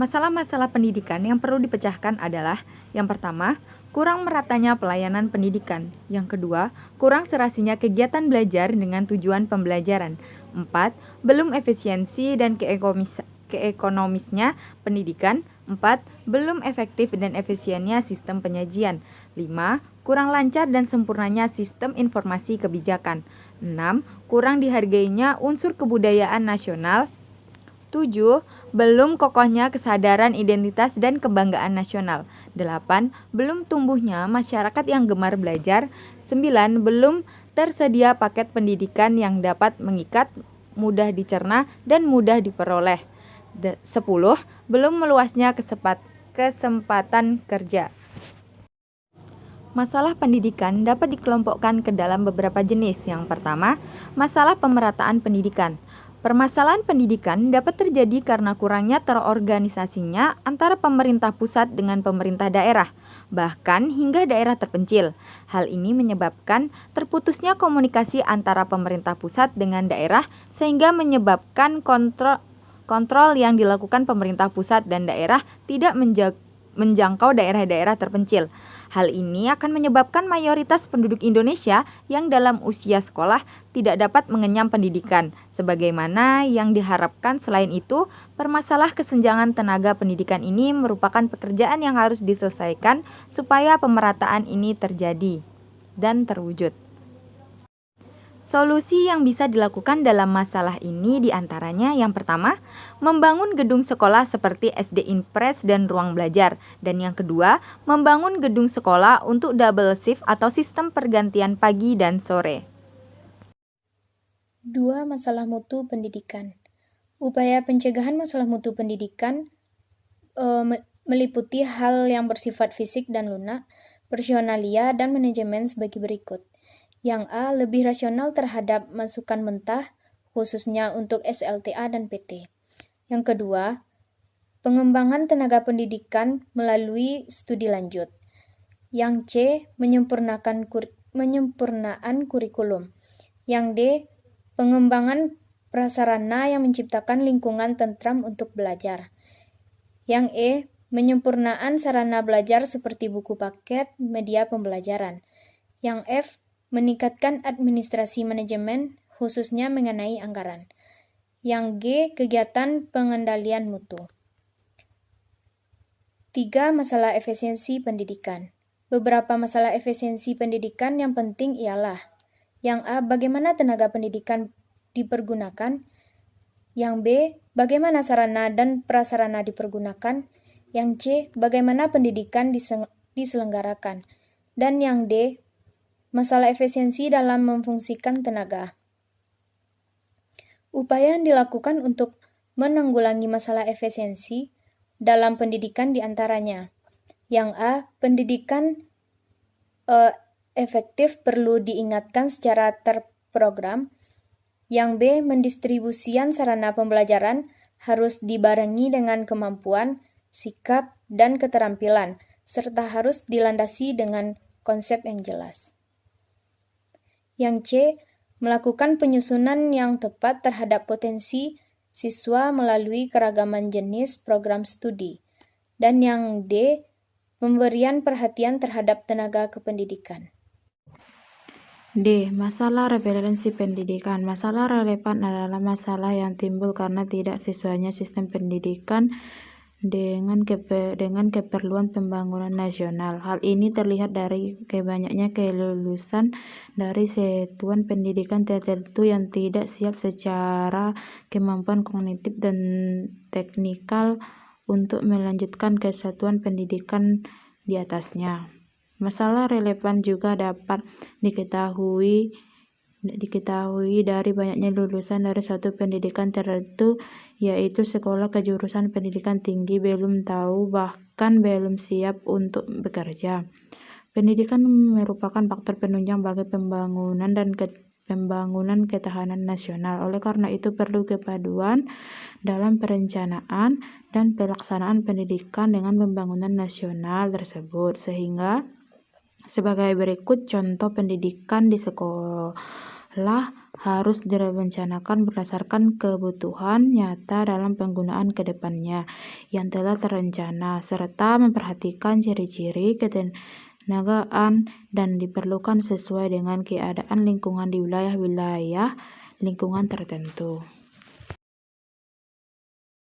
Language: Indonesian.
Masalah-masalah pendidikan yang perlu dipecahkan adalah: yang pertama, kurang meratanya pelayanan pendidikan; yang kedua, kurang serasinya kegiatan belajar dengan tujuan pembelajaran; 4, belum efisiensi dan keekonomisnya pendidikan; 4, belum efektif dan efisiennya sistem penyajian; 5, kurang lancar dan sempurnanya sistem informasi kebijakan; 6, kurang dihargainya unsur kebudayaan nasional; 7, belum kokohnya kesadaran identitas dan kebanggaan nasional; 8, belum tumbuhnya masyarakat yang gemar belajar; 9, belum tersedia paket pendidikan yang dapat mengikat, mudah dicerna, dan mudah diperoleh; 10, belum meluasnya kesempatan kerja. Masalah pendidikan dapat dikelompokkan ke dalam beberapa jenis. Yang pertama, masalah pemerataan pendidikan. Permasalahan pendidikan dapat terjadi karena kurangnya terorganisasinya antara pemerintah pusat dengan pemerintah daerah, bahkan hingga daerah terpencil. Hal ini menyebabkan terputusnya komunikasi antara pemerintah pusat dengan daerah, sehingga menyebabkan kontrol yang dilakukan pemerintah pusat dan daerah tidak menjangkau daerah-daerah terpencil. Hal ini akan menyebabkan mayoritas penduduk Indonesia yang dalam usia sekolah tidak dapat mengenyam pendidikan, sebagaimana yang diharapkan. Selain itu, permasalahan kesenjangan tenaga pendidikan ini merupakan pekerjaan yang harus diselesaikan supaya pemerataan ini terjadi dan terwujud. Solusi yang bisa dilakukan dalam masalah ini diantaranya: yang pertama, membangun gedung sekolah seperti SD Impres dan ruang belajar; dan yang kedua, membangun gedung sekolah untuk double shift atau sistem pergantian pagi dan sore. 2. Masalah mutu pendidikan. Upaya pencegahan masalah mutu pendidikan meliputi hal yang bersifat fisik dan lunak, personalia, dan manajemen sebagai berikut. Yang A. Lebih rasional terhadap masukan mentah, khususnya untuk SLTA dan PT. Yang kedua, pengembangan tenaga pendidikan melalui studi lanjut. Yang C. Menyempurnaan kurikulum. Yang D. Pengembangan prasarana yang menciptakan lingkungan tentram untuk belajar. Yang E. Menyempurnaan sarana belajar seperti buku paket, media pembelajaran. Yang F. Meningkatkan administrasi manajemen, khususnya mengenai anggaran. Yang G. Kegiatan pengendalian mutu. 3. Masalah efisiensi pendidikan. Beberapa masalah efisiensi pendidikan yang penting ialah: yang A. Bagaimana tenaga pendidikan dipergunakan. Yang B. Bagaimana sarana dan prasarana dipergunakan. Yang C. Bagaimana pendidikan diselenggarakan. Dan yang D. Masalah efisiensi dalam memfungsikan tenaga. Upaya yang dilakukan untuk menanggulangi masalah efisiensi dalam pendidikan diantaranya: yang A. Pendidikan efektif perlu diingatkan secara terprogram. Yang B. Mendistribusian sarana pembelajaran harus dibarengi dengan kemampuan, sikap, dan keterampilan, serta harus dilandasi dengan konsep yang jelas. Yang C. Melakukan penyusunan yang tepat terhadap potensi siswa melalui keragaman jenis program studi. Dan yang D. Pemberian perhatian terhadap tenaga kependidikan. D. Masalah relevansi pendidikan. Masalah relevan adalah masalah yang timbul karena tidak sesuainya sistem pendidikan dengan keperluan pembangunan nasional. Hal ini terlihat dari banyaknya kelulusan dari satuan pendidikan tertentu yang tidak siap secara kemampuan kognitif dan teknikal untuk melanjutkan ke satuan pendidikan di atasnya. Masalah relevan juga dapat diketahui dari banyaknya lulusan dari suatu pendidikan tertentu, yaitu sekolah kejurusan pendidikan tinggi, belum tahu bahkan belum siap untuk bekerja. Pendidikan merupakan faktor penunjang bagi pembangunan ketahanan nasional. Oleh karena itu perlu kepaduan dalam perencanaan dan pelaksanaan pendidikan dengan pembangunan nasional tersebut, sehingga sebagai berikut contoh pendidikan di sekolah harus direncanakan berdasarkan kebutuhan nyata dalam penggunaan ke depannya yang telah terencana, serta memperhatikan ciri-ciri ketenagaan dan diperlukan sesuai dengan keadaan lingkungan di wilayah-wilayah lingkungan tertentu.